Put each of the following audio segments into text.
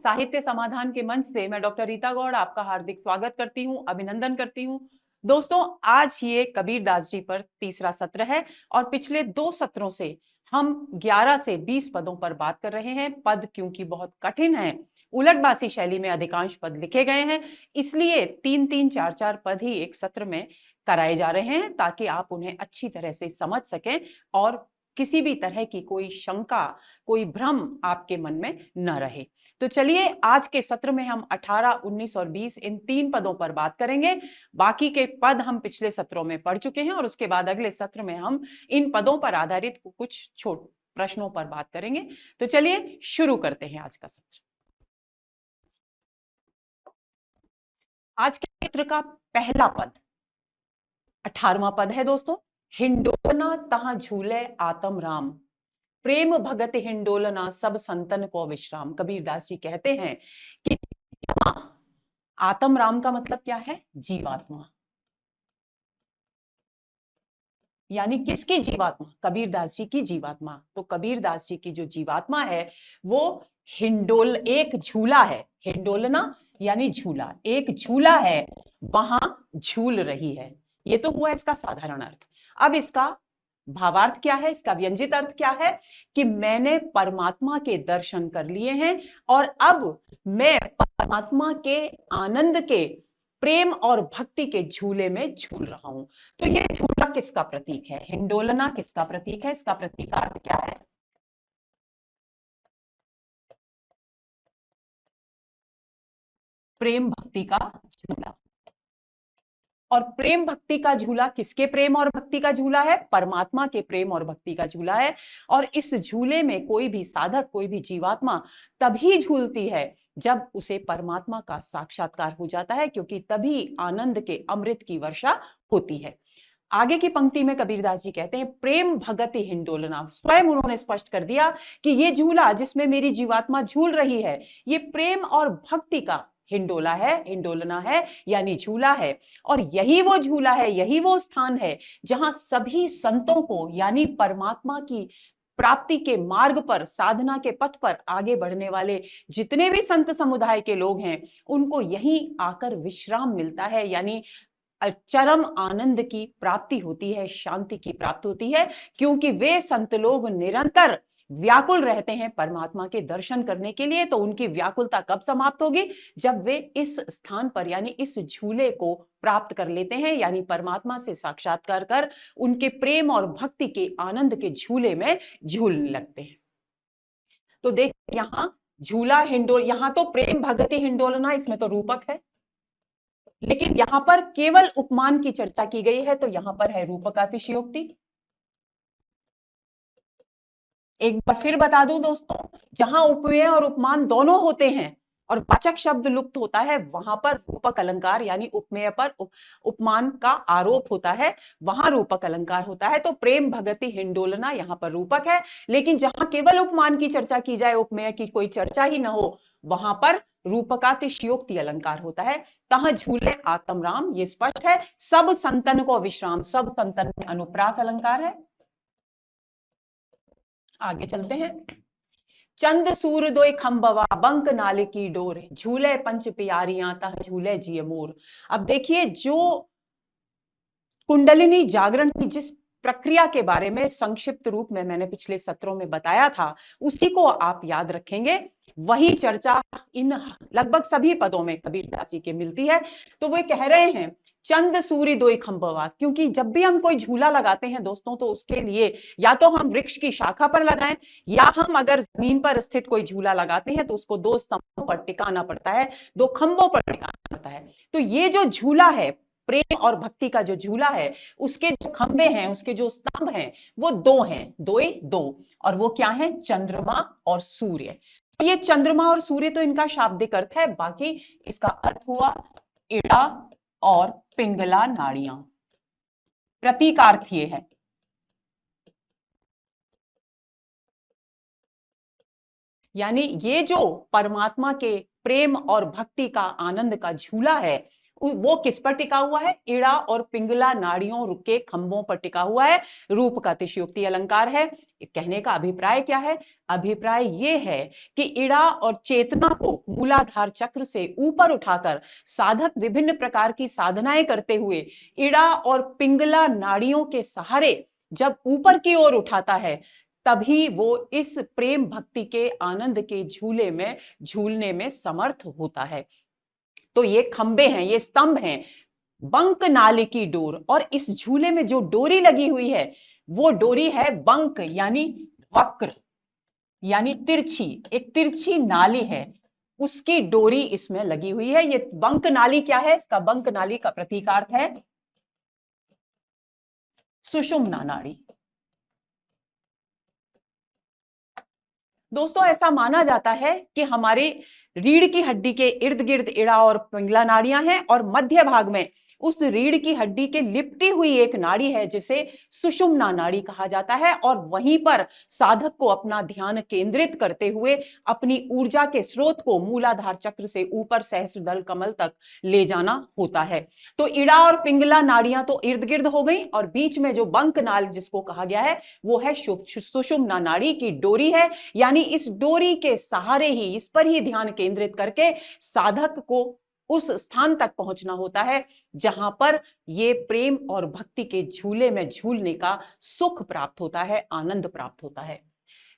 साहित्य समाधान के मंच से मैं डॉक्टर रीता गौड़ आपका हार्दिक स्वागत करती हूँ, अभिनंदन करती हूँ। दोस्तों, आज ये कबीरदास जी पर तीसरा सत्र है और पिछले 2 सत्रों से हम 11 से 20 पदों पर बात कर रहे हैं। पद क्योंकि बहुत कठिन है, उलटबासी शैली में अधिकांश पद लिखे गए हैं, इसलिए 3-3, 4-4 पद ही एक सत्र में कराए जा रहे हैं ताकि आप उन्हें अच्छी तरह से समझ सकें और किसी भी तरह की कोई शंका, कोई भ्रम आपके मन में न रहे। तो चलिए, आज के सत्र में हम 18, 19 और 20 इन 3 पदों पर बात करेंगे। बाकी के पद हम पिछले सत्रों में पढ़ चुके हैं और उसके बाद अगले सत्र में हम इन पदों पर आधारित कुछ छोटे प्रश्नों पर बात करेंगे। तो चलिए शुरू करते हैं आज का सत्र। आज के सत्र का पहला पद 18वां पद है दोस्तों। हिंडोलना तहां झूले आत्म राम, प्रेम भगत हिंडोलना सब संतन को विश्राम। कबीरदास जी कहते हैं कि आत्म राम का मतलब क्या है? जीवात्मा। यानी किसकी जीवात्मा? कबीरदास जी की जीवात्मा। तो कबीरदास जी की जो जीवात्मा है वो एक झूला है। हिंडोलना यानी झूला, एक झूला है, वहां झूल रही है। ये तो हुआ इसका साधारण अर्थ। अब इसका भावार्थ क्या है, इसका व्यंजित अर्थ क्या है? कि मैंने परमात्मा के दर्शन कर लिए हैं और अब मैं परमात्मा के आनंद के, प्रेम और भक्ति के झूले में झूल रहा हूं। तो ये झूला किसका प्रतीक है? हिंडोलना किसका प्रतीक है? इसका प्रतीकार्थ क्या है? प्रेम भक्ति का झूला। और प्रेम भक्ति का झूला किसके प्रेम और भक्ति का झूला है? परमात्मा के प्रेम और भक्ति का झूला है। और इस झूले में कोई भी साधक, कोई भी जीवात्मा तभी झूलती है जब उसे परमात्मा का साक्षात्कार हो जाता है, क्योंकि तभी आनंद के अमृत की वर्षा होती है। आगे की पंक्ति में कबीरदास जी कहते हैं, प्रेम भगति हिंडोलना। स्वयं उन्होंने स्पष्ट कर दिया कि ये झूला जिसमें मेरी जीवात्मा झूल रही है, ये प्रेम और भक्ति का हिंडोला है, हिंडोलना है, यानी झूला है। और यही वो झूला है, यही वो स्थान है जहां सभी संतों को, यानी परमात्मा की प्राप्ति के मार्ग पर, साधना के पथ पर आगे बढ़ने वाले जितने भी संत समुदाय के लोग हैं, उनको यहीं आकर विश्राम मिलता है, यानी चरम आनंद की प्राप्ति होती है, शांति की प्राप्ति होती है, क्योंकि वे संत लोग निरंतर व्याकुल रहते हैं परमात्मा के दर्शन करने के लिए। तो उनकी व्याकुलता कब समाप्त होगी? जब वे इस स्थान पर, यानी इस झूले को प्राप्त कर लेते हैं, यानी परमात्मा से साक्षात्कार कर उनके प्रेम और भक्ति के आनंद के झूले में झूलने लगते हैं। तो देख, यहां झूला यहां तो प्रेम भगति हिंडोलना, इसमें तो रूपक है, लेकिन यहां पर केवल उपमान की चर्चा की गई है, तो यहां पर है रूपकातिशयोक्ति। एक बार फिर बता दूं दोस्तों, जहां उपमेय और उपमान दोनों होते हैं और वाचक शब्द लुप्त होता है, वहां पर रूपक अलंकार, यानी उपमेय पर उपमान का आरोप होता है, वहां रूपक अलंकार होता है। तो प्रेम भगति हिंडोलना यहां पर रूपक है, लेकिन जहां केवल उपमान की चर्चा की जाए, उपमेय की कोई चर्चा ही ना हो, वहां पर रूपकातिशयोक्ति अलंकार होता है। तहां झूले आत्म राम, ये स्पष्ट है। सब संतन को विश्राम, सब संतन में अनुप्रास अलंकार है। आगे चलते हैं। चंद सूर दोय खंबवा, बंक नाले की डोर, झूले पंच प्यारियां तह झूले जिय मोर। अब देखिए, जो कुंडलिनी जागरण की जिस प्रक्रिया के बारे में संक्षिप्त रूप में मैंने पिछले सत्रों में बताया था, उसी को आप याद रखेंगे। वही चर्चा इन लगभग सभी पदों में कबीरदास जी के मिलती है। तो वे कह रहे हैं, चंद सूरी दोई खंबवा, क्योंकि जब भी हम कोई झूला लगाते हैं दोस्तों, तो उसके लिए या तो हम वृक्ष की शाखा पर लगाएं, या हम अगर जमीन पर स्थित कोई झूला लगाते हैं तो उसको 2 स्तंभों पर टिकाना पड़ता है, 2 खंभों पर टिकाना पड़ता है। तो ये जो झूला है, प्रेम और भक्ति का जो झूला है, उसके जो खंभे हैं, उसके जो स्तंभ हैं, वो 2 हैं, 2 ही 2। और वो क्या है? चंद्रमा और सूर्य। ये चंद्रमा और सूर्य तो इनका शाब्दिक अर्थ है, बाकी इसका अर्थ हुआ इड़ा और पिंगला नाड़ियां। प्रतीकार्थ ये है। यानी ये जो परमात्मा के प्रेम और भक्ति का, आनंद का झूला है, वो किस पर टिका हुआ है? इड़ा और पिंगला नाड़ियों के खंभों पर टिका हुआ है। रूप का अतिशयोक्ति अलंकार है। कहने का अभिप्राय क्या है? अभिप्राय ये है कि इड़ा और चेतना को मूलाधार चक्र से ऊपर उठाकर साधक विभिन्न प्रकार की साधनाएं करते हुए इड़ा और पिंगला नाड़ियों के सहारे जब ऊपर की ओर उठाता है, तभी वो इस प्रेम भक्ति के आनंद के झूले में झूलने में समर्थ होता है। तो ये खंबे हैं, ये स्तंभ हैं, बंक नाली की डोर, और इस झूले में जो डोरी लगी हुई है वो डोरी है बंक यानी वक्र यानी तिरछी, एक तिरछी नाली है, उसकी डोरी इसमें लगी हुई है। ये बंक नाली क्या है? इसका बंक नाली का प्रतीकार्थ है सुषुम्ना नाड़ी। दोस्तों, ऐसा माना जाता है कि हमारे रीढ़ की हड्डी के इर्द गिर्द इड़ा और पिंगला नाड़ियां हैं, और मध्य भाग में उस रीढ़ की हड्डी के लिपटी हुई एक नाड़ी है जिसे सुषुम्ना नाड़ी कहा जाता है, और वहीं पर साधक को अपना ध्यान केंद्रित करते हुए अपनी ऊर्जा के स्रोत को मूलाधार चक्र से ऊपर सहस्त्रदल कमल तक ले जाना होता है। तो इड़ा और पिंगला नाड़ियां तो इर्द गिर्द हो गई, और बीच में जो बंक नाल जिसको कहा गया है वो है सुषुम्ना नाड़ी की डोरी है। यानी इस डोरी के सहारे ही, इस पर ही ध्यान केंद्रित करके साधक को उस स्थान तक पहुंचना होता है जहां पर ये प्रेम और भक्ति के झूले में झूलने का सुख प्राप्त होता है, आनंद प्राप्त होता है।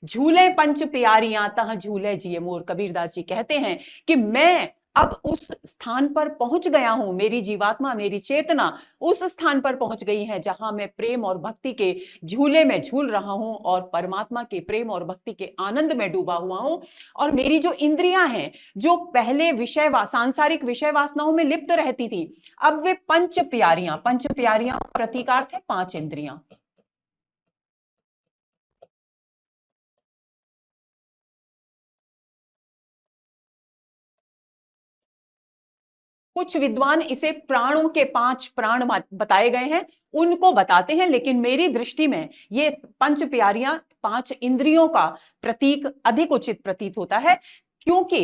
झूले पंच प्यारियां तह झूले जिए मोर, कबीरदास जी कहते हैं कि मैं अब उस स्थान पर पहुंच गया हूं, मेरी जीवात्मा, मेरी चेतना उस स्थान पर पहुंच गई है जहां मैं प्रेम और भक्ति के झूले में झूल रहा हूं और परमात्मा के प्रेम और भक्ति के आनंद में डूबा हुआ हूं। और मेरी जो इंद्रियां हैं, जो पहले सांसारिक विषय वासनाओं में लिप्त रहती थी, अब वे पंच प्यारियां का प्रतीकार्थ है 5 इंद्रियां। कुछ विद्वान इसे प्राणों के 5 प्राण बताए गए हैं, उनको बताते हैं, लेकिन मेरी दृष्टि में ये पंच प्यारियां 5 इंद्रियों का प्रतीक अधिक उचित प्रतीत होता है, क्योंकि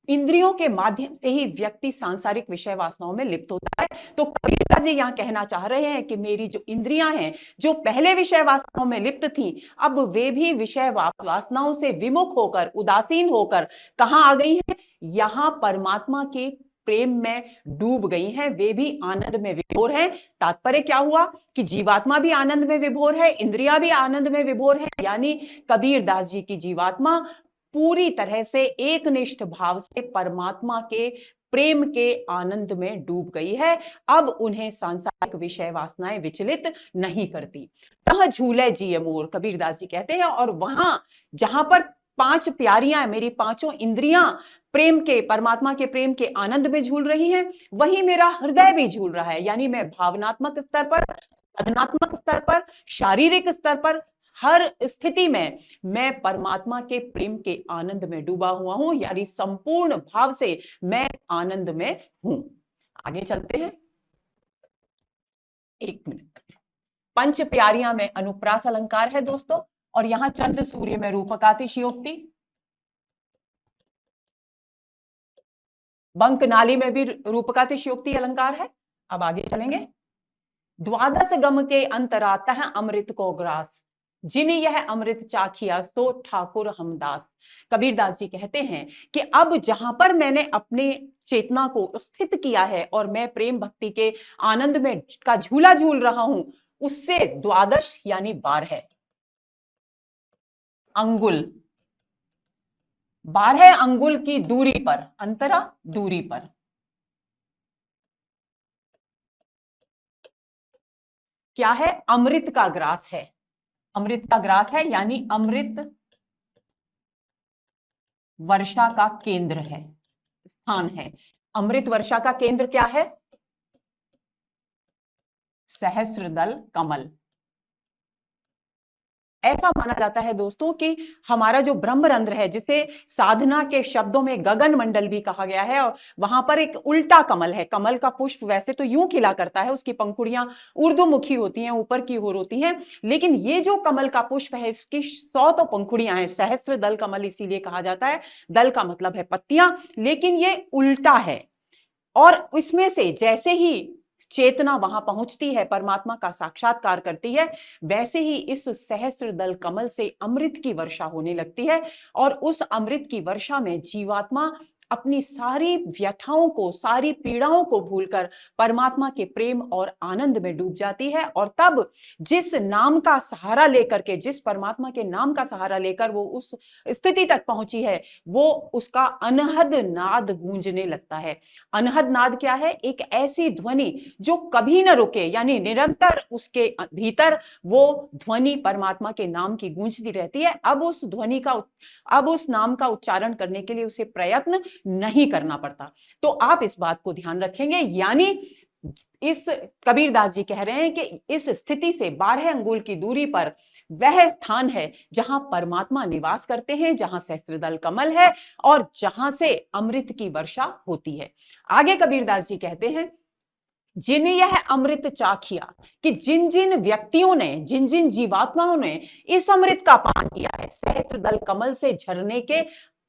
इंद्रियों के माध्यम से ही व्यक्ति सांसारिक विषय वासनाओं में लिप्त होता है। तो कबीरदास जी यहां कहना चाह रहे हैं कि मेरी जो इंद्रियां हैं, जो पहले विषय वासनाओं में लिप्त थी, अब वे भी विषय वासनाओं से विमुख होकर, उदासीन होकर कहां आ गई हैं? यहां परमात्मा के प्रेम में डूब गई हैं, वे भी आनंद में विभोर हैं। तात्पर्य क्या हुआ कि जीवात्मा भी आनंद में विभोर है, इंद्रियां भी आनंद में विभोर है, यानी कबीरदास जी की जीवात्मा पूरी तरह से एकनिष्ठ भाव से परमात्मा के प्रेम के आनंद में डूब गई है। अब उन्हें सांसारिक विषय वासनाएं विचलित नहीं करती। तह झूले जिए मोर, कबीरदास जी कहते हैं, और वहां जहां पर 5 प्यारियां, मेरी 5 इंद्रियां प्रेम के, परमात्मा के प्रेम के आनंद में झूल रही हैं, वहीं मेरा हृदय भी झूल रहा है। यानी मैं भावनात्मक स्तर पर, साधनात्मक स्तर पर, शारीरिक स्तर पर, हर स्थिति में मैं परमात्मा के प्रेम के आनंद में डूबा हुआ हूं, यानी संपूर्ण भाव से मैं आनंद में हूं। आगे चलते हैं, 1 मिनट। पंच प्यारियां में अनुप्रास अलंकार है दोस्तों, और यहां चंद्र सूर्य में रूपकातिशयोक्ति, बंक नाली में भी रूपकातिशयोक्ति अलंकार है। अब आगे चलेंगे। द्वादश गम के अंतरातः अमृत को ग्रास, जिन यह अमृत चाखिया सो ठाकुर हमदास। कबीरदास जी कहते हैं कि अब जहां पर मैंने अपने चेतना को स्थित किया है और मैं प्रेम भक्ति के आनंद में का झूला झूल रहा हूं, उससे द्वादश यानी 12 अंगुल, 12 अंगुल की दूरी पर, अंतरा दूरी पर क्या है? अमृत का ग्रास है, अमृत का ग्रास है, यानी अमृत वर्षा का केंद्र है, स्थान है। अमृत वर्षा का केंद्र क्या है? सहस्त्रदल कमल। ऐसा माना जाता है दोस्तों कि हमारा जो ब्रह्मरंध्र है, जिसे साधना के शब्दों में गगन मंडल भी कहा गया है, और वहां पर एक उल्टा कमल है। कमल का पुष्प वैसे तो यूं खिला करता है, उसकी पंखुड़ियां ऊर्ध्वमुखी होती हैं, ऊपर की ओर होती हैं, लेकिन ये जो कमल का पुष्प है, इसकी 100 तो पंखुड़ियां हैं। सहस्त्र दल कमल इसीलिए कहा जाता है, दल का मतलब है पत्तियां, लेकिन ये उल्टा है। और इसमें से जैसे ही चेतना वहां पहुंचती है, परमात्मा का साक्षात्कार करती है, वैसे ही इस सहस्त्र दल कमल से अमृत की वर्षा होने लगती है और उस अमृत की वर्षा में जीवात्मा अपनी सारी व्यथाओं को, सारी पीड़ाओं को भूलकर परमात्मा के प्रेम और आनंद में डूब जाती है। और तब जिस नाम का सहारा लेकर के, जिस परमात्मा के नाम का सहारा लेकर वो उस स्थिति तक पहुंची है, वो उसका अनहद नाद गूंजने लगता है। अनहद नाद क्या है? एक ऐसी ध्वनि जो कभी न रुके, यानी निरंतर उसके भीतर वो ध्वनि परमात्मा के नाम की गूंजती रहती है। अब उस नाम का उच्चारण करने के लिए उसे प्रयत्न नहीं करना पड़ता। तो आप इस बात को ध्यान रखेंगे, यानी इस कबीरदास जी कह रहे हैं कि इस स्थिति से 12 अंगुल की दूरी पर वह स्थान है जहां परमात्मा निवास करते हैं, जहां सहस्त्रदल कमल है और जहां से अमृत की वर्षा होती है। आगे कबीरदास जी कहते हैं, जिन यह अमृत चाखिया, कि जिन जिन व्यक्तियों ने, जिन जिन जीवात्माओं ने इस अमृत का पान किया है, सहस्त्रदल कमल से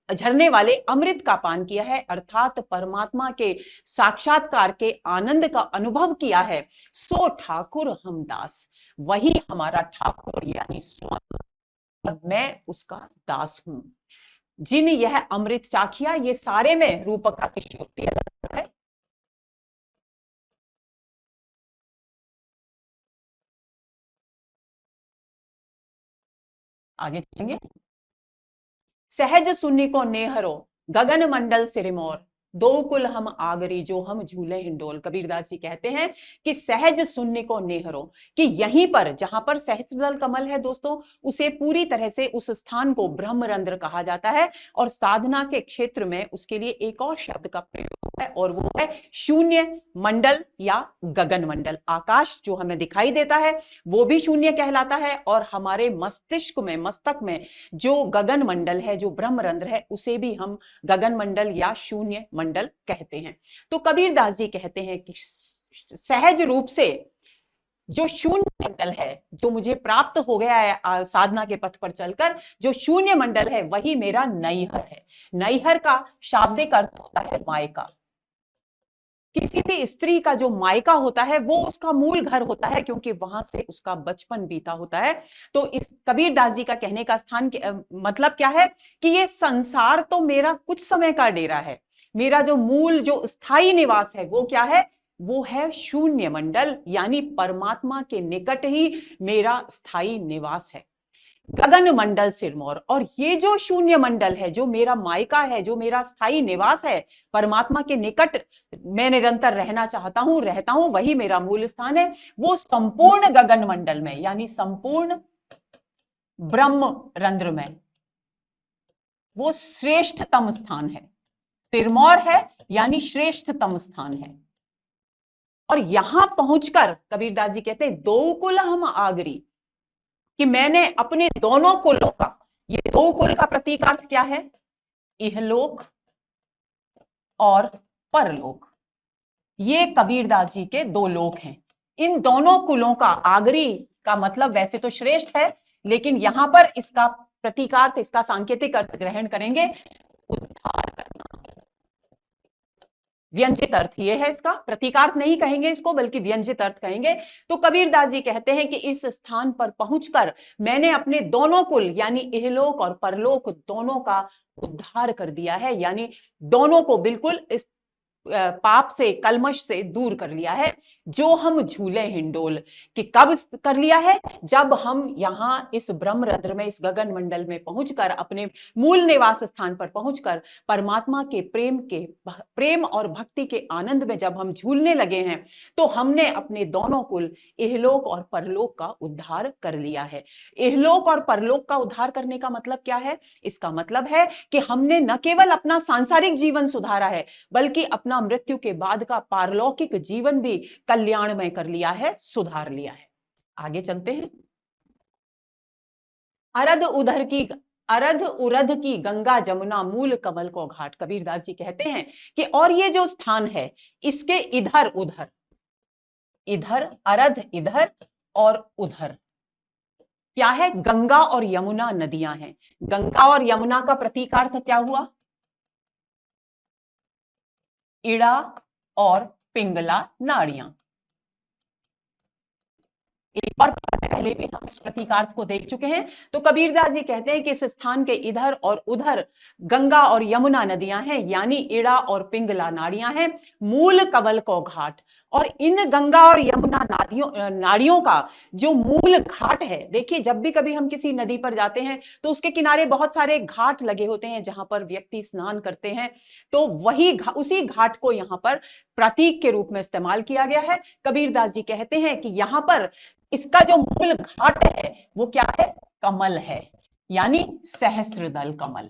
झरने वाले अमृत का पान किया है, अर्थात परमात्मा के साक्षात्कार के आनंद का अनुभव किया है, सो ठाकुर हम दास, वही हमारा ठाकुर यानी स्वामी, और मैं उसका दास हूं। जिन यह अमृत चाखिया, ये सारे में रूपक अतिशयोक्ति अलग है। आगे चलेंगे। सहज सुन्नी को नेहरो, गगन मंडल सिरमौर, दो कुल हम आगरी, जो हम झूले हिंडोल। कबीरदास जी कहते हैं कि सहज सुन्नी को नेहरो, कि यहीं पर जहां पर सहस्त्रदल कमल है दोस्तों, उसे पूरी तरह से, उस स्थान को ब्रह्मरंध्र कहा जाता है। और साधना के क्षेत्र में उसके लिए एक और शब्द का प्रयोग है, और वो है शून्य मंडल या गगन मंडल। आकाश जो हमें दिखाई देता है वो भी शून्य कहलाता है, और हमारे मस्तिष्क में, मस्तक में जो गगन मंडल है, जो ब्रह्मरंध्र है, उसे भी हम गगन मंडल या शून्य मंडल कहते हैं। तो कबीरदास जी कहते हैं कि सहज रूप से जो शून्य मंडल है, जो मुझे प्राप्त हो गया है साधना के पथ पर चलकर, जो शून्य मंडल है वही मेरा नैहर है। नैहर का शाब्दिक अर्थ होता है मायका। किसी भी स्त्री का जो मायका होता है वो उसका मूल घर होता है, क्योंकि वहां से उसका बचपन बीता होता है। तो इस कबीरदास जी का कहने का स्थान मतलब क्या है कि ये संसार तो मेरा कुछ समय का डेरा है, मेरा जो मूल, जो स्थायी निवास है वो क्या है? वो है शून्य मंडल, यानी परमात्मा के निकट ही मेरा स्थायी निवास है। गगन मंडल सिरमौर, और ये जो शून्य मंडल है, जो मेरा मायका है, जो मेरा स्थायी निवास है, परमात्मा के निकट मैं निरंतर रहना चाहता हूं, रहता हूं, वही मेरा मूल स्थान है। वो संपूर्ण गगन मंडल में, यानी संपूर्ण ब्रह्म रंध्र में, वो श्रेष्ठतम स्थान है। सिरमौर है यानी श्रेष्ठतम स्थान है। और यहां पहुंचकर कबीरदास जी कहते हैं, दो कुल हम आगरी, कि मैंने अपने दोनों कुलों का, ये दो कुल का प्रतीकार्थ क्या है? इहलोक और परलोक। ये कबीरदास जी के दो लोक हैं। इन दोनों कुलों का, आगरी का मतलब वैसे तो श्रेष्ठ है, लेकिन यहां पर इसका प्रतीकार्थ, इसका सांकेतिक अर्थ ग्रहण करेंगे उद्धार करना। व्यंजित अर्थ ये है इसका, प्रतीकार्थ नहीं कहेंगे इसको, बल्कि व्यंजित अर्थ कहेंगे। तो कबीरदास जी कहते हैं कि इस स्थान पर पहुंचकर मैंने अपने दोनों कुल, यानी इहलोक और परलोक, दोनों का उद्धार कर दिया है, यानी दोनों को बिल्कुल इस पाप से, कलमश से दूर कर लिया है। जो हम झूले हिंडोल, कि कब कर लिया है? जब हम यहां इस ब्रह्मरंध्र में, इस गगन मंडल में पहुंचकर, अपने मूल निवास स्थान पर पहुंचकर परमात्मा के प्रेम और भक्ति के आनंद में जब हम झूलने लगे हैं, तो हमने अपने दोनों कुल, इहलोक और परलोक का उद्धार कर लिया है। इहलोक और परलोक का उद्धार करने का मतलब क्या है? इसका मतलब है कि हमने न केवल अपना सांसारिक जीवन सुधारा है, बल्कि अपना मृत्यु के बाद का पारलौकिक जीवन भी कल्याणमय कर लिया है, सुधार लिया है। आगे चलते हैं। अरध उरध की गंगा जमुना, मूल कमल को घाट। कबीरदास जी कहते हैं कि और ये जो स्थान है, इसके इधर उधर, इधर अरध, इधर और उधर क्या है? गंगा और यमुना नदियां हैं। गंगा और यमुना का प्रतीकार्थ क्या हुआ? इड़ा और पिंगला नाड़ियां। एक बार पहले भी हम इस प्रतीकार्थ को देख चुके हैं। तो कबीरदास जी कहते हैं कि इस स्थान के इधर और उधर गंगा और यमुना नदियां हैं, यानी इड़ा और पिंगला नाड़ियां हैं, मूल कमल को घाट। और इन गंगा और यमुना नाड़ियों का जो मूल घाट है, देखिए जब भी कभी हम किसी नदी पर जाते हैं तो उसके किनारे बहुत सारे घाट लगे होते हैं जहां पर व्यक्ति स्नान करते हैं। तो उसी घाट को यहां पर प्रतीक के रूप में इस्तेमाल किया गया है। कबीरदास जी कहते हैं कि यहां पर इसका जो मूल घाट है वो क्या है? कमल है, यानी सहस्त्रदल कमल,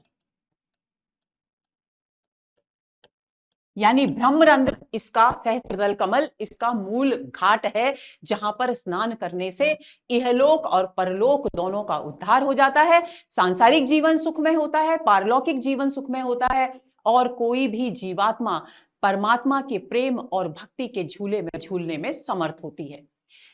यानी ब्रह्मरंध्र इसका सहस्त्रदल कमल इसका मूल घाट है, जहां पर स्नान करने से इहलोक और परलोक दोनों का उद्धार हो जाता है। सांसारिक जीवन सुखमय होता है, पारलौकिक जीवन सुखमय होता है, और कोई भी जीवात्मा परमात्मा के प्रेम और भक्ति के झूले में झूलने में समर्थ होती है।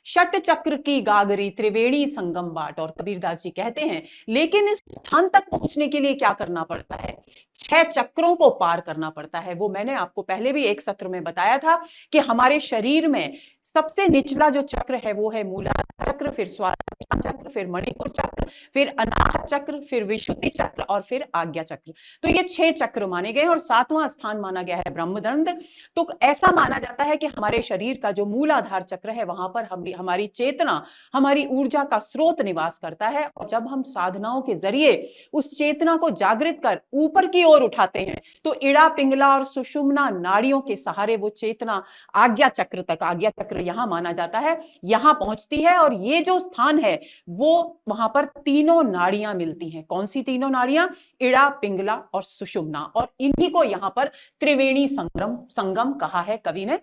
षट चक्र की गागरी त्रिवेणी संगम बाट। और कबीरदास जी कहते हैं लेकिन इस स्थान तक पहुंचने के लिए क्या करना पड़ता है? 6 चक्रों को पार करना पड़ता है। वो मैंने आपको पहले भी एक सत्र में बताया था कि हमारे शरीर में सबसे निचला जो चक्र है वो है मूलाधार चक्र, फिर स्वादिष्ठान चक्र, फिर मणिपुर चक्र, फिर अनाहत चक्र, फिर विशुद्धि चक्र और फिर आज्ञा चक्र। तो ये 6 चक्र माने गए और 7वां स्थान माना गया है ब्रह्मरंध्र। तो ऐसा माना जाता है कि हमारे शरीर का जो मूलाधार चक्र है वहां पर हमारी चेतना, हमारी ऊर्जा का स्रोत निवास करता है। और जब हम साधनाओं के जरिए उस चेतना को जागृत कर ऊपर की ओर उठाते हैं तो इड़ा पिंगला और सुषुम्ना नाड़ियों के सहारे वो चेतना आज्ञा चक्र तक, आज्ञा चक्र यहां माना जाता है, यहां पहुंचती है। और ये जो स्थान है वो वहां पर तीनों नाड़ियां मिलती हैं। कौन सी तीनों नाड़ियां? इड़ा पिंगला और सुषुम्ना। और इन्हीं को यहां पर त्रिवेणी संगम कहा है कवि ने।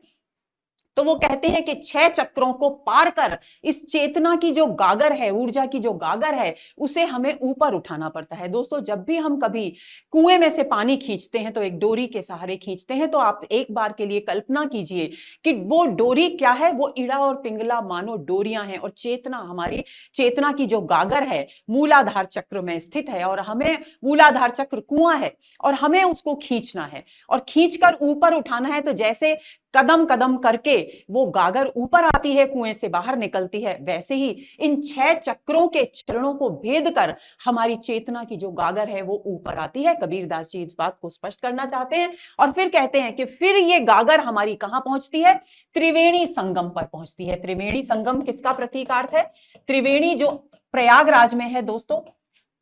तो वो कहते हैं कि 6 चक्रों को पार कर इस चेतना की जो गागर है, ऊर्जा की जो गागर है, उसे हमें ऊपर उठाना पड़ता है। दोस्तों जब भी हम कभी कुएं में से पानी खींचते हैं तो एक डोरी के सहारे खींचते हैं, तो आप एक बार के लिए कल्पना कीजिए कि वो डोरी क्या है? वो इड़ा और पिंगला मानो डोरियां हैं, और चेतना, हमारी चेतना की जो गागर है मूलाधार चक्र में स्थित है, और हमें मूलाधार चक्र कुआं है और हमें उसको खींचना है और खींचकर ऊपर उठाना है। तो जैसे कदम कदम करके वो गागर ऊपर आती है, कुएं से बाहर निकलती है, वैसे ही इन 6 चक्रों के चरणों को भेद कर हमारी चेतना की जो गागर है वो ऊपर आती है। कबीरदास जी इस बात को स्पष्ट करना चाहते हैं और फिर कहते हैं कि फिर ये गागर हमारी कहां पहुंचती है? त्रिवेणी संगम पर पहुंचती है। त्रिवेणी संगम किसका प्रतीकार्थ है? त्रिवेणी जो प्रयागराज में है दोस्तों,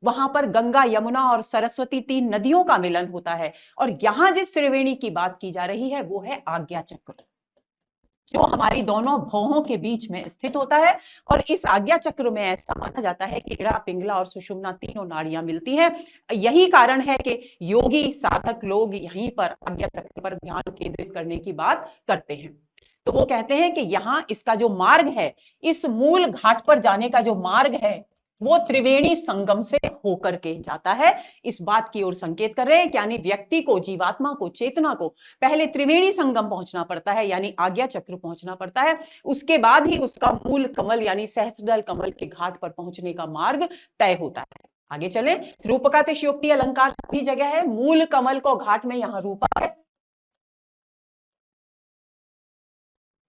वहां पर गंगा, यमुना और सरस्वती 3 नदियों का मिलन होता है। और यहां जिस त्रिवेणी की बात की जा रही है वो है आज्ञा चक्र, जो हमारी दोनों भौहों के बीच में स्थित होता है। और इस आज्ञा चक्र में ऐसा माना जाता है कि इड़ा पिंगला और सुषुम्ना तीनों नाड़ियां मिलती हैं। यही कारण है कि योगी साधक लोग यहीं पर आज्ञा चक्र पर ध्यान केंद्रित करने की बात करते हैं। तो वो कहते हैं कि यहां इसका जो मार्ग है, इस मूल घाट पर जाने का जो मार्ग है वो त्रिवेणी संगम से होकर के जाता है। इस बात की ओर संकेत कर रहे हैं, यानी व्यक्ति को, जीवात्मा को, चेतना को पहले त्रिवेणी संगम पहुंचना पड़ता है, यानी आज्ञा चक्र पहुंचना पड़ता है। उसके बाद ही उसका मूल कमल यानी सहस्त्रदल कमल के घाट पर पहुंचने का मार्ग तय होता है। आगे चले। रूपका तिशयोक्ति अलंकार सभी जगह है, मूल कमल को घाट में यहां रूपक है।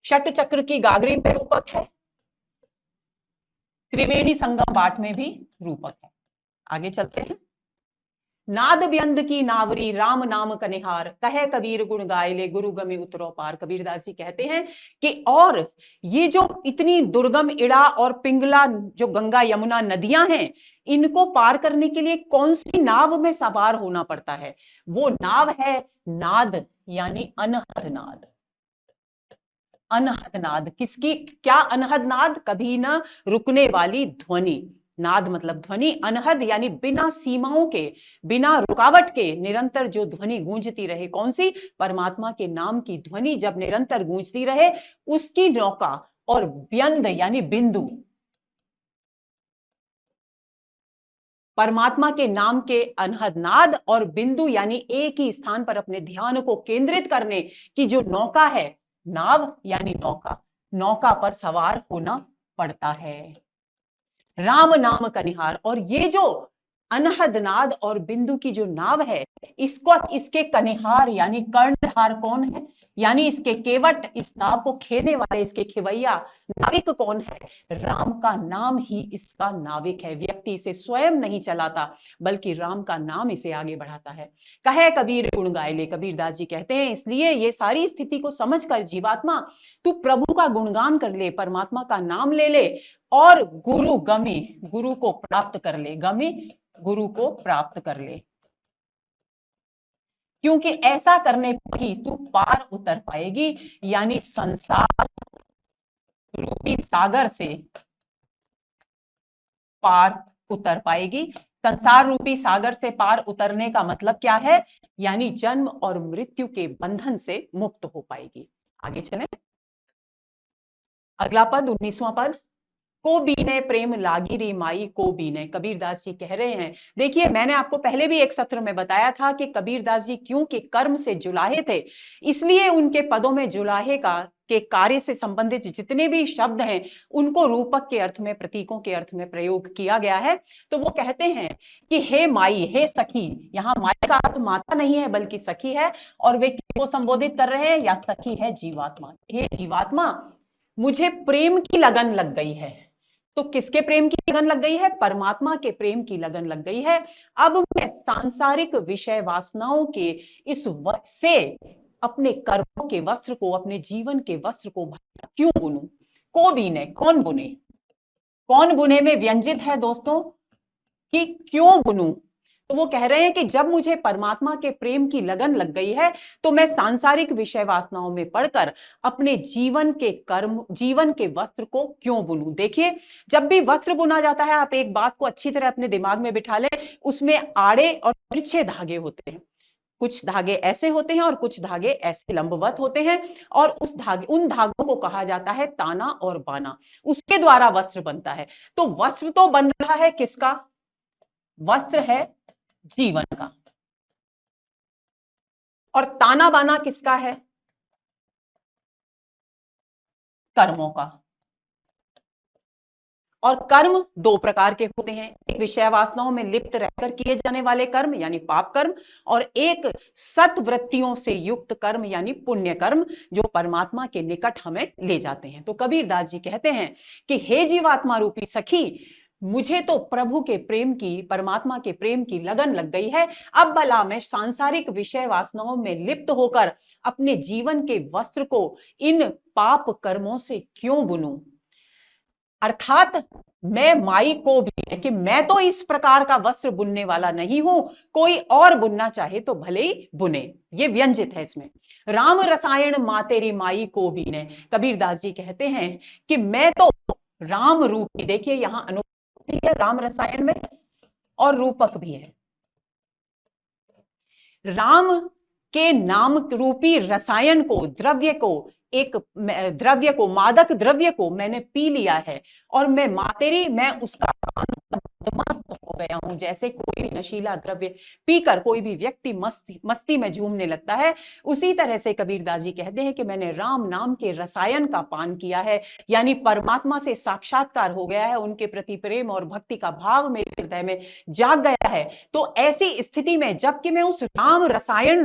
षट चक्र की गागरी में रूपक है, त्रिवेणी संगम बाट में भी रूपक है। आगे चलते हैं। नाद व्यंद की नावरी राम नाम कनिहार, कहे कबीर गुण गाय ले गुरु गमे उतरो पार। कबीरदास जी कहते हैं कि और ये जो इतनी दुर्गम इड़ा और पिंगला जो गंगा यमुना नदियां हैं, इनको पार करने के लिए कौन सी नाव में सवार होना पड़ता है? वो नाव है नाद, यानी अनहद नाद। अनहद नाद किसकी? क्या अनहद नाद? कभी ना रुकने वाली ध्वनि। नाद मतलब ध्वनि, अनहद यानी बिना सीमाओं के, बिना रुकावट के निरंतर जो ध्वनि गूंजती रहे। कौन सी? परमात्मा के नाम की ध्वनि जब निरंतर गूंजती रहे, उसकी नौका। और व्यंद यानी बिंदु, परमात्मा के नाम के अनहद नाद और बिंदु यानी एक ही स्थान पर अपने ध्यान को केंद्रित करने की जो नौका है, नाव यानी नौका, नौका पर सवार होना पड़ता है। राम नाम कनिहार। और ये जो अनहद नाद और बिंदु की जो नाव है, इसको इसके कनिहार यानी कर्णधार कौन है, यानी इसके केवट, इस नाव को खेने वाले इसके खेवैया नाविक कौन है? राम का नाम ही इसका नाविक है। व्यक्ति इसे स्वयं नहीं चलाता, बल्कि राम का नाम इसे आगे बढ़ाता है। कहे कबीर गुण गाय ले, कबीरदास जी कहते हैं। इसलिए ये सारी स्थिति को समझकर जीवात्मा तू प्रभु का गुणगान कर ले, परमात्मा का नाम ले ले और गुरु गमी, गुरु को प्राप्त कर ले, गमी गुरु को प्राप्त कर ले, क्योंकि ऐसा करने पर ही तू पार उतर पाएगी, यानी संसार रूपी सागर से पार उतर पाएगी। संसार रूपी सागर से पार उतरने का मतलब क्या है? यानी जन्म और मृत्यु के बंधन से मुक्त हो पाएगी। आगे चलें, अगला पद 19वां पद, को बीने प्रेम लागी री माई को बीने। कबीरदास जी कह रहे हैं, देखिए मैंने आपको पहले भी एक सत्र में बताया था कि कबीरदास जी क्योंकि कर्म से जुलाहे थे, इसलिए उनके पदों में जुलाहे का के कार्य से संबंधित जितने भी शब्द हैं उनको रूपक के अर्थ में, प्रतीकों के अर्थ में प्रयोग किया गया है। तो वो कहते हैं कि हे माई, हे सखी, यहाँ माई का अर्थ माता नहीं है बल्कि सखी है, और वे किसको संबोधित कर रहे हैं? या सखी है जीवात्मा। हे जीवात्मा, मुझे प्रेम की लगन लग गई है। तो किसके प्रेम की लगन लग गई है? परमात्मा के प्रेम की लगन लग गई है। अब मैं सांसारिक विषय वासनाओं के इस से अपने कर्मों के वस्त्र को, अपने जीवन के वस्त्र को क्यों बुनूं? को बीने, कौन बुने? कौन बुने में व्यंजित है दोस्तों कि क्यों बुनूं। तो वो कह रहे हैं कि जब मुझे परमात्मा के प्रेम की लगन लग गई है तो मैं सांसारिक विषय वासनाओं में पड़कर अपने जीवन के कर्म, जीवन के वस्त्र को क्यों बुनूं। देखिए, जब भी वस्त्र बुना जाता है, आप एक बात को अच्छी तरह अपने दिमाग में बिठा लें, उसमें आड़े और तिरछे धागे होते हैं। कुछ धागे ऐसे होते हैं और कुछ धागे ऐसे लंबवत होते हैं, और उन धागों को कहा जाता है ताना और बाना। उसके द्वारा वस्त्र बनता है। तो वस्त्र तो बन रहा है किसका? वस्त्र है जीवन का। और ताना बाना किसका है? कर्मों का। और कर्म दो प्रकार के होते हैं, एक विषय वासनाओं में लिप्त रहकर किए जाने वाले कर्म यानी पाप कर्म, और एक सत्वृत्तियों से युक्त कर्म यानी पुण्य कर्म, जो परमात्मा के निकट हमें ले जाते हैं। तो कबीरदास जी कहते हैं कि हे जीवात्मा रूपी सखी, मुझे तो प्रभु के प्रेम की, परमात्मा के प्रेम की लगन लग गई है। अब भला मैं सांसारिक विषय वासनाओं में लिप्त होकर अपने जीवन के वस्त्र को इन पाप कर्मों से क्यों बुनूं? अर्थात मैं माई को भी, कि मैं तो इस प्रकार का वस्त्र बुनने वाला नहीं हूं, कोई और बुनना चाहे तो भले ही बुने। ये व्यंजित है इसमें। राम रसायन माँ तेरी माई को भी ने। कबीरदास जी कहते हैं कि मैं तो राम रूपी, देखिए यहां अनुपम है राम रसायन में, और रूपक भी है। राम के नाम रूपी रसायन को, द्रव्य को, एक द्रव्य को, मादक द्रव्य को मैंने पी लिया है, और मैं मातेरी, मैं उसका मस्त हो गया हूं। जैसे कोई भी नशीला द्रव्य पीकर कोई भी व्यक्ति मस्ती में झूमने लगता है, उसी तरह से कबीरदास जी कहते हैं कि मैंने राम नाम के रसायन का पान किया है, यानी परमात्मा से साक्षात्कार हो गया है, उनके प्रति प्रेम और भक्ति का भाव मेरे हृदय में जाग गया है। तो ऐसी स्थिति में जबकि मैं उस राम रसायन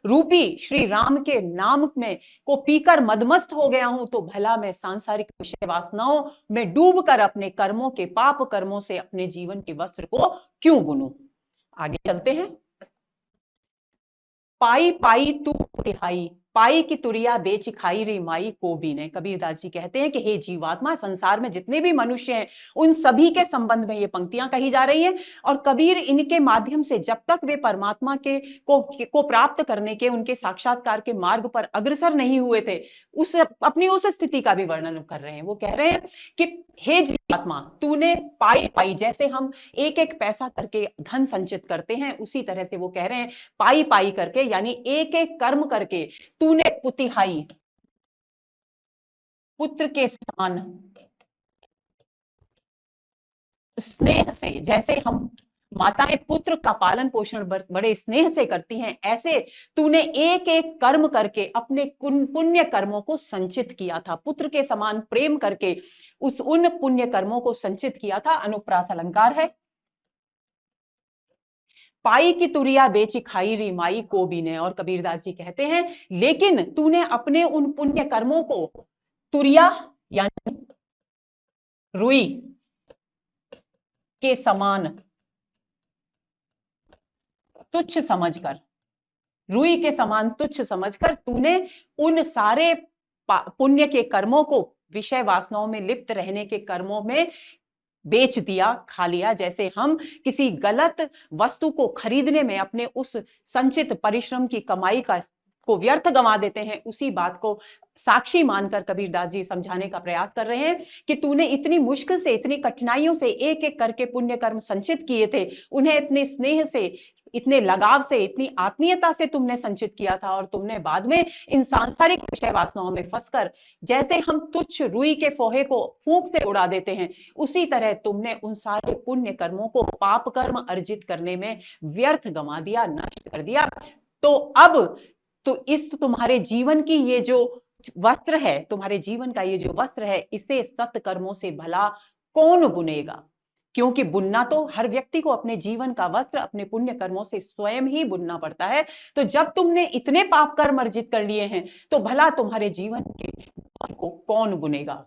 रूपी श्री राम के नाम में को पीकर मदमस्त हो गया हूं, तो भला मैं सांसारिक विषय वासनाओं में डूबकर अपने कर्मों के, पाप कर्मों से अपने जीवन के वस्त्र को क्यों बुनूं। आगे चलते हैं। पाई पाई तू तिहाई, पाई की तुरिया बेच खाई रे माई को भी ने। कबीरदास जी कहते हैं कि हे जीवात्मा, संसार में जितने भी मनुष्य हैं उन सभी के संबंध में ये पंक्तियां कही जा रही हैं, और कबीर इनके माध्यम से जब तक वे परमात्मा के को प्राप्त करने के, उनके साक्षात्कार के मार्ग पर अग्रसर नहीं हुए थे, अपनी उस स्थिति का भी वर्णन कर रहे हैं। वो कह रहे हैं कि हे जीवात्मा, तूने पाई पाई, जैसे हम एक एक पैसा करके धन संचित करते हैं, उसी तरह से वो कह रहे हैं पाई पाई करके, यानी एक एक कर्म करके तूने पुतिहाई, पुत्र के समान स्नेह से, जैसे हम माताएं पुत्र का पालन पोषण बड़े स्नेह से करती हैं, ऐसे तूने एक एक कर्म करके अपने पुण्य कर्मों को संचित किया था। पुत्र के समान प्रेम करके उन पुण्य कर्मों को संचित किया था। अनुप्रास अलंकार है। पाई की तुरिया बेच खाई री माई को भी ने। और कबीरदास जी कहते हैं लेकिन तूने अपने उन पुण्य कर्मों को तुरिया यानी रुई के समान तुच्छ समझकर, रुई के समान तुच्छ समझकर तूने उन सारे पुण्य के कर्मों को विषय वासनाओं में लिप्त रहने के कर्मों में बेच दिया, खा लिया। जैसे हम किसी गलत वस्तु को खरीदने में अपने उस संचित परिश्रम की कमाई को व्यर्थ गंवा देते हैं, उसी बात को साक्षी मानकर कबीरदास जी समझाने का प्रयास कर रहे हैं कि तूने इतनी मुश्किल से, इतनी कठिनाइयों से एक एक करके पुण्य कर्म संचित किए थे, उन्हें इतने स्नेह से, इतने लगाव से, इतनी आत्मीयता से तुमने संचित किया था, और तुमने बाद में इन सांसारिक विषय वासनाओं में फंसकर जैसे हम तुच्छ रुई के फोहे को फूंक से उड़ा देते हैं, उसी तरह तुमने उन सारे पुण्य कर्मों को पाप कर्म अर्जित करने में व्यर्थ गंवा दिया, नष्ट कर दिया। तो अब तो इस तुम्हारे जीवन की ये जो वस्त्र है, तुम्हारे जीवन का ये जो वस्त्र है, इसे सत्कर्मों से भला कौन बुनेगा? क्योंकि बुनना तो हर व्यक्ति को अपने जीवन का वस्त्र अपने पुण्य कर्मों से स्वयं ही बुनना पड़ता है। तो जब तुमने इतने पाप कर्म अर्जित कर लिए हैं, तो भला तुम्हारे जीवन के वस्त्र को कौन बुनेगा?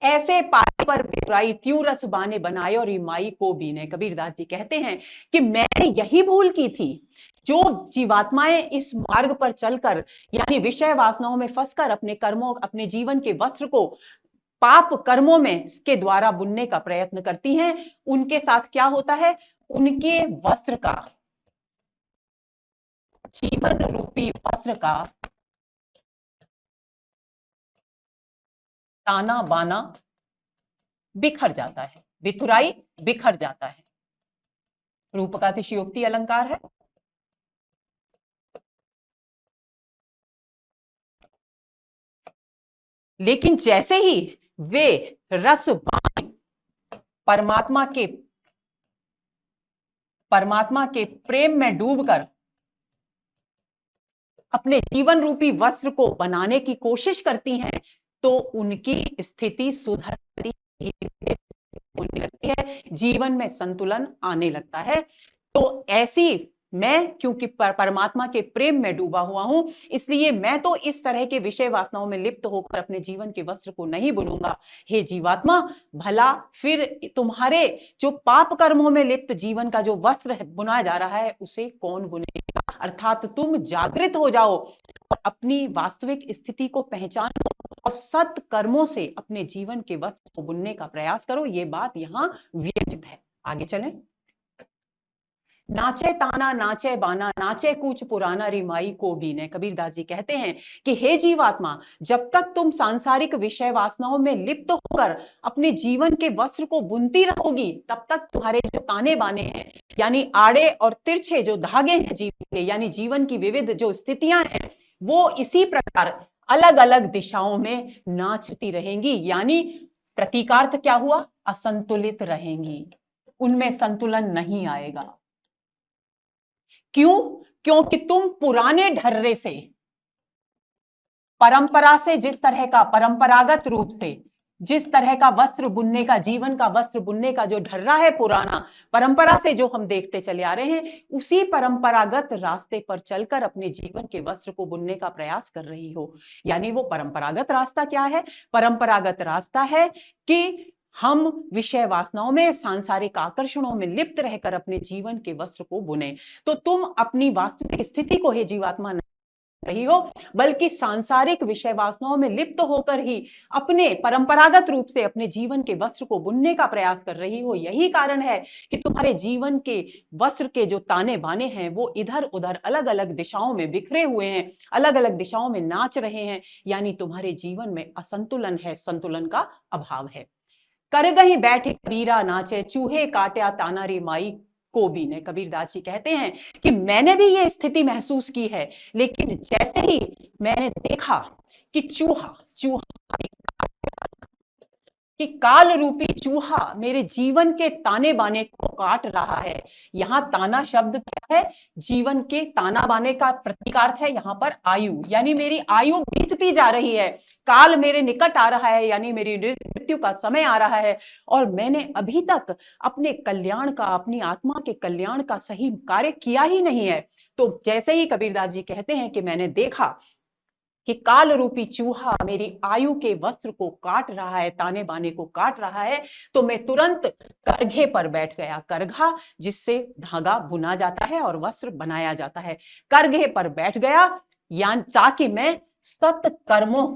ऐसे पाए पर बुराई त्यों रस बाने बनाए और माई को बीने। कबीरदास जी कहते हैं कि मैंने यही भूल की थी। जो जीवात्माएं इस मार्ग पर चलकर यानी विषय वासनाओं में फंसकर अपने कर्मों, अपने जीवन के वस्त्र को पाप कर्मों में के द्वारा बुनने का प्रयत्न करती हैं, उनके साथ क्या होता है? उनके वस्त्र का, जीवन रूपी वस्त्र का ताना बाना बिखर जाता है, बिथुराई बिखर जाता है। रूप का अतिशयोक्ति अलंकार है। लेकिन जैसे ही वे रस परमात्मा के प्रेम में डूबकर अपने जीवन रूपी वस्त्र को बनाने की कोशिश करती हैं, तो उनकी स्थिति सुधरती लगती है, जीवन में संतुलन आने लगता है। तो ऐसी मैं क्योंकि परमात्मा के प्रेम में डूबा हुआ हूं, इसलिए मैं तो इस तरह के विषय वासनाओं में लिप्त होकर अपने जीवन के वस्त्र को नहीं बुनूंगा। हे जीवात्मा, भला फिर तुम्हारे जो पाप कर्मों में लिप्त जीवन का जो वस्त्र बुना जा रहा है, उसे कौन बुनेगा? अर्थात तुम जागृत हो जाओ और अपनी वास्तविक स्थिति को पहचानो और सत कर्मों से अपने जीवन के वस्त्र को बुनने का प्रयास करो। ये बात यहां व्यक्त है। आगे चलें। नाचे ताना नाचे बाना नाचे कूच पुराना रिमाई को भी ने। कबीरदास जी कहते हैं कि हे जीवात्मा, जब तक तुम सांसारिक विषय वासनाओं में लिप्त होकर अपने जीवन के वस्त्र को बुनती रहोगी, तब तक तुम्हारे जो ताने बाने हैं यानी आड़े और तिरछे जो धागे हैं जीवन के, यानी जीवन की विविध जो स्थितियां हैं, वो इसी प्रकार अलग अलग दिशाओं में नाचती रहेंगी। यानी प्रतीकार्थ क्या हुआ? असंतुलित रहेंगी, उनमें संतुलन नहीं आएगा। क्यों? क्योंकि तुम पुराने ढर्रे से, परंपरा से, जिस तरह का परंपरागत रूप से जिस तरह का वस्त्र बुनने का, जीवन का वस्त्र बुनने का जो ढर्रा है, पुराना परंपरा से जो हम देखते चले आ रहे हैं, उसी परंपरागत रास्ते पर चलकर अपने जीवन के वस्त्र को बुनने का प्रयास कर रही हो। यानी वो परंपरागत रास्ता क्या है? परंपरागत रास्ता है कि हम विषय वासनाओं में, सांसारिक आकर्षणों में लिप्त रहकर अपने जीवन के वस्त्र को बुने। तो तुम अपनी वास्तविक स्थिति को हे जीवात्मा रही हो, बल्कि सांसारिक विषय वासनाओं में लिप्त होकर ही अपने परंपरागत रूप से अपने जीवन के वस्त्र को बुनने का प्रयास कर रही हो। यही कारण है कि तुम्हारे जीवन के वस्त्र के जो ताने बाने हैं, वो इधर उधर अलग अलग दिशाओं में बिखरे हुए हैं, अलग अलग दिशाओं में नाच रहे हैं। यानी तुम्हारे जीवन में असंतुलन है, संतुलन का अभाव है। कर गही बैठे कबीरा नाचे चूहे काट्या ताना रे माई को भी ने। कबीरदास जी कहते हैं कि मैंने भी ये स्थिति महसूस की है, लेकिन जैसे ही मैंने देखा कि चूहा कि काल रूपी चूहा मेरे जीवन के ताने बाने को काट रहा है। यहां ताना शब्द क्या है? जीवन के ताना बाने का प्रतीकार्थ है यहां पर आयु, यानी मेरी आयु बीतती जा रही है, काल मेरे निकट आ रहा है, यानी मेरी मृत्यु का समय आ रहा है, और मैंने अभी तक अपने कल्याण का, अपनी आत्मा के कल्याण का सही कार्य किया ही नहीं है। तो जैसे ही कबीरदास जी कहते हैं कि मैंने देखा कि काल रूपी चूहा मेरी आयु के वस्त्र को काट रहा है, ताने बाने को काट रहा है, तो मैं तुरंत करघे पर बैठ गया। करघा जिससे धागा बुना जाता है और वस्त्र बनाया जाता है, करघे पर बैठ गया, यानी ताकि मैं सत्कर्मों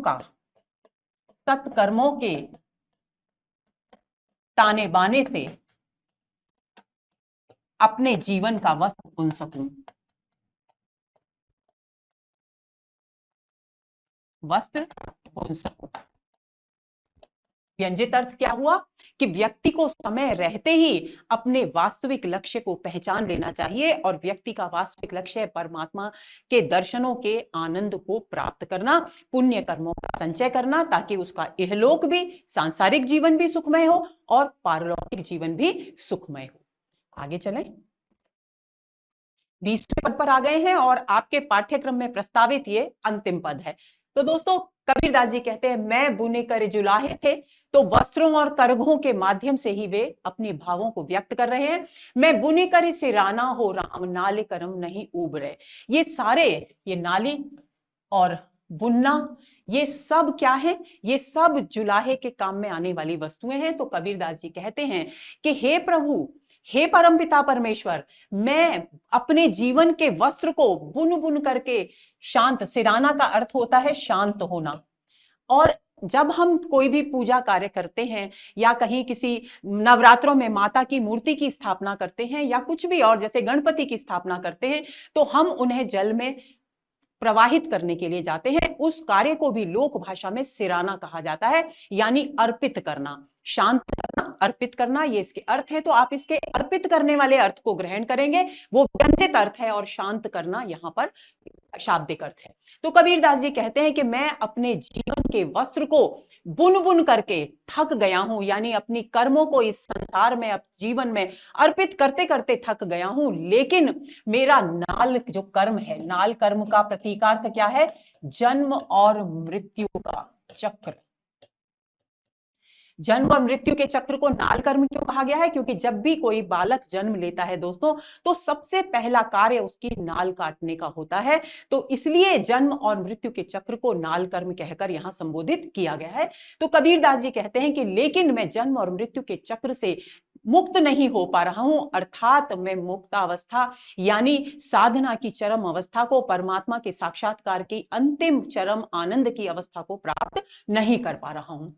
के ताने बाने से अपने जीवन का वस्त्र बुन सकूं। वस्त्र बुन सकूं। व्यंजित अर्थ क्या हुआ कि व्यक्ति को समय रहते ही अपने वास्तविक लक्ष्य को पहचान लेना चाहिए, और व्यक्ति का वास्तविक लक्ष्य है परमात्मा के दर्शनों के आनंद को प्राप्त करना, पुण्य कर्मों का संचय करना, ताकि उसका इहलोक भी, सांसारिक जीवन भी सुखमय हो और पारलौकिक जीवन भी सुखमय हो। आगे चलें। 20वें पद पर आ गए हैं और आपके पाठ्यक्रम में प्रस्तावित ये अंतिम पद है। तो दोस्तों, कबीरदास जी कहते हैं, मैं बुने कर जुलाहे थे, तो वस्त्रों और करघों के माध्यम से ही वे अपने भावों को व्यक्त कर रहे हैं। मैं बुने कर सिराना हो राम, नाले करम नहीं उबरे। ये सारे, ये नाली और बुनना, ये सब क्या है? ये सब जुलाहे के काम में आने वाली वस्तुएं हैं। तो कबीरदास जी कहते हैं कि हे प्रभु, हे परमपिता परमेश्वर, मैं अपने जीवन के वस्त्र को बुन बुन करके शांत, सिराना का अर्थ होता है शांत होना, और जब हम कोई भी पूजा कार्य करते हैं या कहीं किसी नवरात्रों में माता की मूर्ति की स्थापना करते हैं या कुछ भी और, जैसे गणपति की स्थापना करते हैं, तो हम उन्हें जल में प्रवाहित करने के लिए जाते हैं। उस कार्य को भी लोक भाषा में सिराना कहा जाता है, यानी अर्पित करना, शांत करना, अर्पित करना, ये इसके अर्थ है। तो आप इसके अर्पित करने वाले अर्थ को ग्रहण करेंगे, वो व्यंजित अर्थ है, और शांत करना यहां पर शाब्दिक अर्थ है। तो कबीरदास जी कहते हैं कि मैं अपने जीवन के वस्त्र को बुन बुन करके थक गया हूं, यानी अपनी कर्मों को इस संसार में, अब जीवन में अर्पित करते करते थक गया हूं, लेकिन मेरा नाल जो कर्म है, नाल कर्म का प्रतीकार्थ क्या है? जन्म और मृत्यु का चक्र। जन्म और मृत्यु के चक्र को नाल कर्म क्यों कहा गया है? क्योंकि जब भी कोई बालक जन्म लेता है दोस्तों, तो सबसे पहला कार्य उसकी नाल काटने का होता है। तो इसलिए जन्म और मृत्यु के चक्र को नाल कर्म कहकर यहां संबोधित किया गया है। तो कबीरदास जी कहते हैं कि लेकिन मैं जन्म और मृत्यु के चक्र से मुक्त नहीं हो पा रहा हूं, अर्थात मैं मुक्तावस्था यानी साधना की चरम अवस्था को, परमात्मा के साक्षात्कार की अंतिम चरम आनंद की अवस्था को प्राप्त नहीं कर पा रहा हूं।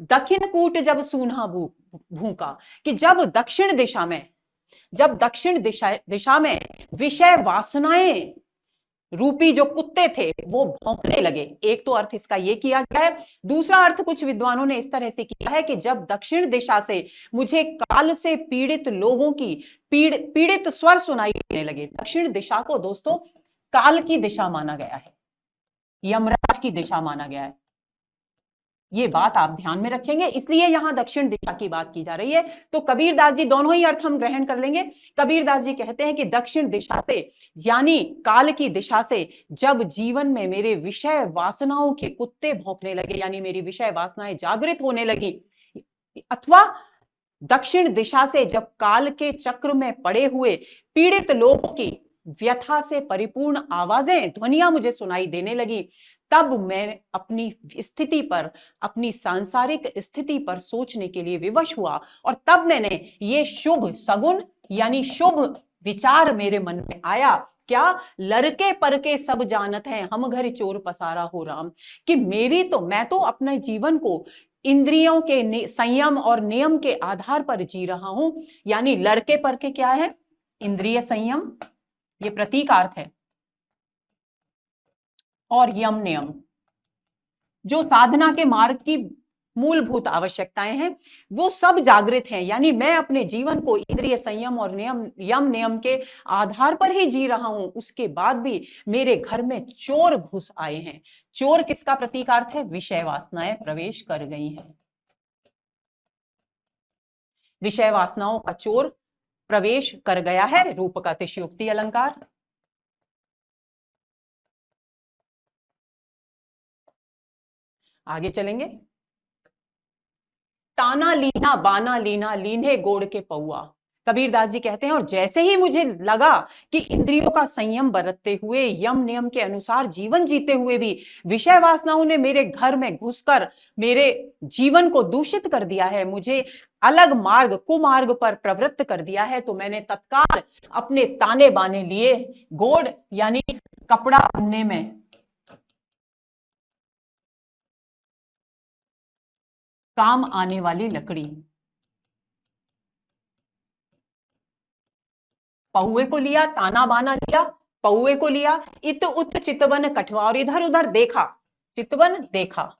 दक्षिण कूट जब सूना भूखा, कि जब दक्षिण दिशा में विषय वासनाएं रूपी जो कुत्ते थे वो भौंकने लगे। एक तो अर्थ इसका ये किया गया है। दूसरा अर्थ कुछ विद्वानों ने इस तरह से किया है कि जब दक्षिण दिशा से मुझे काल से पीड़ित लोगों की पीड़ित स्वर सुनाई देने लगे। दक्षिण दिशा को दोस्तों काल की दिशा माना गया है, यमराज की दिशा माना गया है। ये बात आप ध्यान में रखेंगे, इसलिए यहां दक्षिण दिशा की बात की जा रही है। तो कबीरदास जी, दोनों ही अर्थ हम ग्रहण कर लेंगे। कबीरदास जी कहते हैं कि दक्षिण दिशा से यानी काल की दिशा से जब जीवन में मेरे विषय वासनाओं के कुत्ते भौंकने लगे, यानी मेरी विषय वासनाएं जागृत होने लगी, अथवा दक्षिण दिशा से जब काल के चक्र में पड़े हुए पीड़ित लोगों की व्यथा से परिपूर्ण आवाजें, ध्वनियां मुझे सुनाई देने लगी, तब मैं अपनी स्थिति पर, अपनी सांसारिक स्थिति पर सोचने के लिए विवश हुआ, और तब मैंने ये शुभ सगुन यानी शुभ विचार मेरे मन में आया। क्या? लड़के परके सब जानत हैं, हम घर चोर पसारा हो राम, कि मैं तो अपने जीवन को इंद्रियों के संयम और नियम के आधार पर जी रहा हूं। यानी लड़के परके क्या है? इंद्रिय संयम, ये प्रतीकार्थ है, और यम नियम जो साधना के मार्ग की मूलभूत आवश्यकताएं हैं, वो सब जागृत हैं। यानी मैं अपने जीवन को इंद्रिय संयम और यम नियम के आधार पर ही जी रहा हूं, उसके बाद भी मेरे घर में चोर घुस आए हैं। चोर किसका प्रतीकार्थ है? विषय वासनाएं प्रवेश कर गई हैं। विषय वासनाओं का चोर प्रवेश कर गया है। रूप का अतिशयोक्ति अलंकार। आगे चलेंगे। ताना लीना बाना लीना लीन्हे गोड़ के पौआ। कबीरदास जी कहते हैं और जैसे ही मुझे लगा कि इंद्रियों का संयम बरतते हुए यम नियम के अनुसार जीवन जीते हुए भी विषय वासनाओं ने मेरे घर में घुसकर मेरे जीवन को दूषित कर दिया है, मुझे अलग मार्ग कुमार्ग पर प्रवृत्त कर दिया है, तो मैंने तत्काल अपने ताने बाने लिए। गोड़ यानी कपड़ा बुनने में काम आने वाली लकड़ी। पहुए को लिया, ताना बाना लिया, पहुए को लिया, इत उत चितवन कठवा, और इधर उधर देखा, चितवन देखा।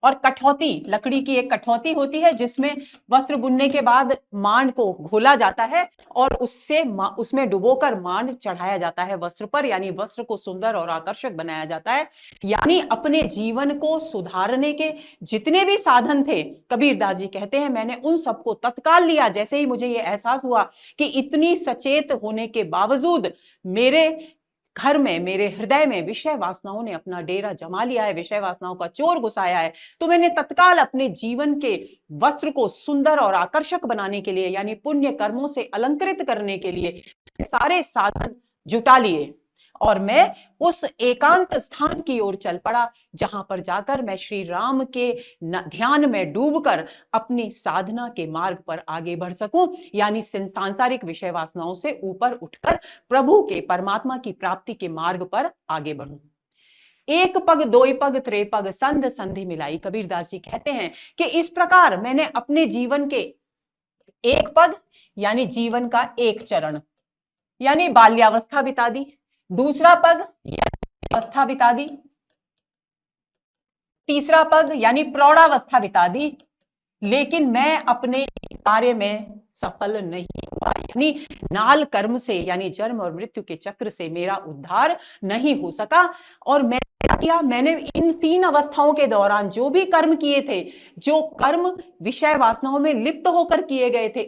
और कठौती, लकड़ी की एक कठौती होती है जिसमें वस्त्र बुनने के बाद मांड को घोला जाता है और उससे उसमें डुबोकर मांड चढ़ाया जाता है वस्त्र पर, यानी वस्त्र को सुंदर और आकर्षक बनाया जाता है। यानी अपने जीवन को सुधारने के जितने भी साधन थे, कबीरदास जी कहते हैं मैंने उन सबको तत्काल लिया। जैसे ही मुझे यह एहसास हुआ कि इतनी सचेत होने के बावजूद मेरे घर में, मेरे हृदय में विषय वासनाओं ने अपना डेरा जमा लिया है, विषय वासनाओं का चोर घुसाया है, तो मैंने तत्काल अपने जीवन के वस्त्र को सुंदर और आकर्षक बनाने के लिए, यानी पुण्य कर्मों से अलंकृत करने के लिए सारे साधन जुटा लिए और मैं उस एकांत स्थान की ओर चल पड़ा जहां पर जाकर मैं श्री राम के ध्यान में डूबकर अपनी साधना के मार्ग पर आगे बढ़ सकूं, यानी सांसारिक विषय वासनाओं से ऊपर उठकर प्रभु के, परमात्मा की प्राप्ति के मार्ग पर आगे बढ़ूं। एक पग दोई पग त्रे पग संध संधि मिलाई। कबीरदास जी कहते हैं कि इस प्रकार मैंने अपने जीवन के एक पग यानी जीवन का एक चरण यानी बाल्यावस्था बिता दी, दूसरा पग अवस्था बिता दी, तीसरा पग यानी प्रौढ़ावस्था बिता दी, लेकिन मैं अपने कार्य में सफल नहीं हुआ, यानी नाल कर्म से, यानी जन्म और मृत्यु के चक्र से मेरा उद्धार नहीं हो सका। और मैं क्या किया, मैंने इन 3 अवस्थाओं के दौरान जो भी कर्म किए थे, जो कर्म विषय वासनाओं में लिप्त होकर किए गए थे,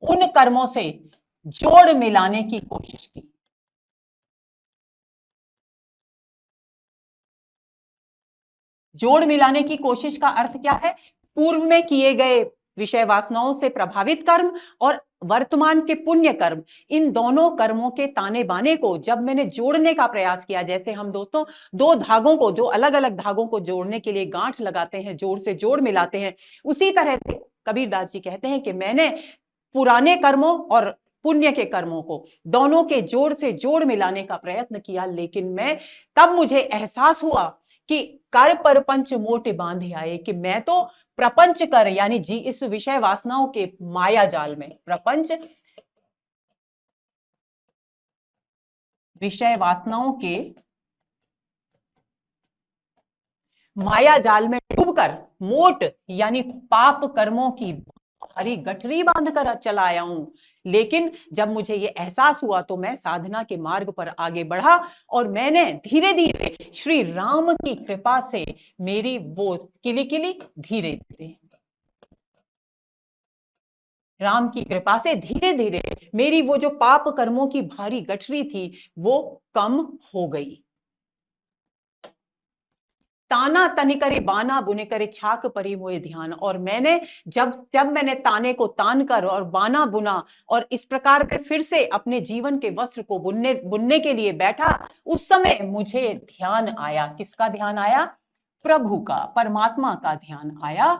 उन कर्मों से जोड़ मिलाने की कोशिश की। जोड़ मिलाने की कोशिश का अर्थ क्या है, पूर्व में किए गए विषय वासनाओं से प्रभावित कर्म और वर्तमान के पुण्य कर्म, इन दोनों कर्मों के ताने बाने को जब मैंने जोड़ने का प्रयास किया, जैसे हम दोस्तों 2 धागों को, जो अलग अलग धागों को जोड़ने के लिए गांठ लगाते हैं, जोड़ से जोड़ मिलाते हैं, उसी तरह से कबीरदास जी कहते हैं कि मैंने पुराने कर्मों और पुण्य के कर्मों को दोनों के जोड़ से जोड़ मिलाने का प्रयत्न किया। लेकिन तब मुझे एहसास हुआ कि कर परपंच मोटे बांधे आए, कि मैं तो प्रपंच कर यानी जी इस विषय वासनाओं के माया जाल में, प्रपंच विषय वासनाओं के माया जाल में डूबकर मोट यानी पाप कर्मों की भारी गठरी बांधकर चला आया हूं। लेकिन जब मुझे यह एहसास हुआ तो मैं साधना के मार्ग पर आगे बढ़ा और मैंने धीरे धीरे श्री राम की कृपा से मेरी वो किली किली धीरे धीरे, राम की कृपा से धीरे धीरे मेरी वो जो पाप कर्मों की भारी गठरी थी वो कम हो गई। ताना तनि करे बाना बुने करे छाक परी मोए ध्यान। और मैंने जब मैंने ताने को तान कर और बाना बुना और इस प्रकार पे फिर से अपने जीवन के वस्त्र को बुनने के लिए बैठा, उस समय मुझे ध्यान आया। किसका ध्यान आया? प्रभु का, परमात्मा का ध्यान आया।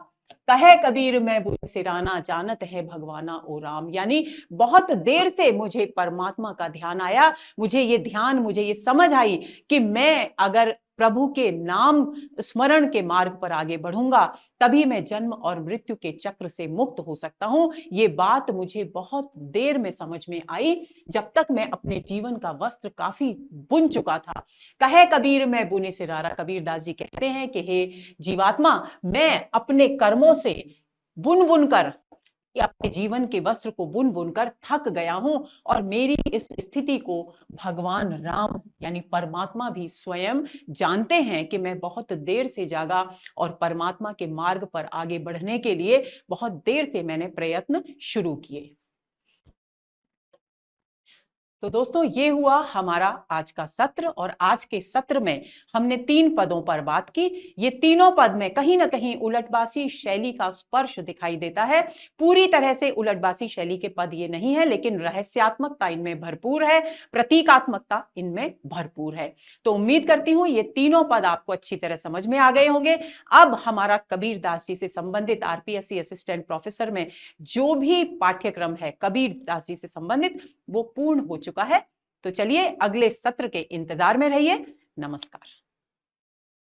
कहे कबीर मैं बुने सिराना जानत है भगवाना ओ राम, यानी बहुत देर से मुझे परमात्मा का ध्यान आया। मुझे ये समझ आई कि मैं अगर प्रभु के नाम स्मरण के मार्ग पर आगे बढ़ूंगा तभी मैं जन्म और मृत्यु के चक्र से मुक्त हो सकता हूं। ये बात मुझे बहुत देर में समझ में आई, जब तक मैं अपने जीवन का वस्त्र काफी बुन चुका था। कहे कबीर मैं बुने सिरारा, कबीरदास जी कहते हैं कि हे जीवात्मा, मैं अपने कर्मों से बुन बुन कर अपने जीवन के वस्त्र को बुन बुन कर थक गया हूं और मेरी इस स्थिति को भगवान राम यानी परमात्मा भी स्वयं जानते हैं कि मैं बहुत देर से जागा और परमात्मा के मार्ग पर आगे बढ़ने के लिए बहुत देर से मैंने प्रयत्न शुरू किए। तो दोस्तों ये हुआ हमारा आज का सत्र और आज के सत्र में हमने 3 पदों पर बात की। ये तीनों पद में कहीं ना कहीं उलटबासी शैली का स्पर्श दिखाई देता है। पूरी तरह से उलटबासी शैली के पद ये नहीं है, लेकिन रहस्यात्मकता इनमें भरपूर है, प्रतीकात्मकता इनमें भरपूर है। तो उम्मीद करती हूं ये तीनों पद आपको अच्छी तरह समझ में आ गए होंगे। अब हमारा कबीर दास जी से संबंधित आरपीएससी असिस्टेंट प्रोफेसर में जो भी पाठ्यक्रम है कबीर दास जी से संबंधित वो पूर्ण हो चुका है। तो चलिए अगले सत्र के इंतजार में रहिए। नमस्कार।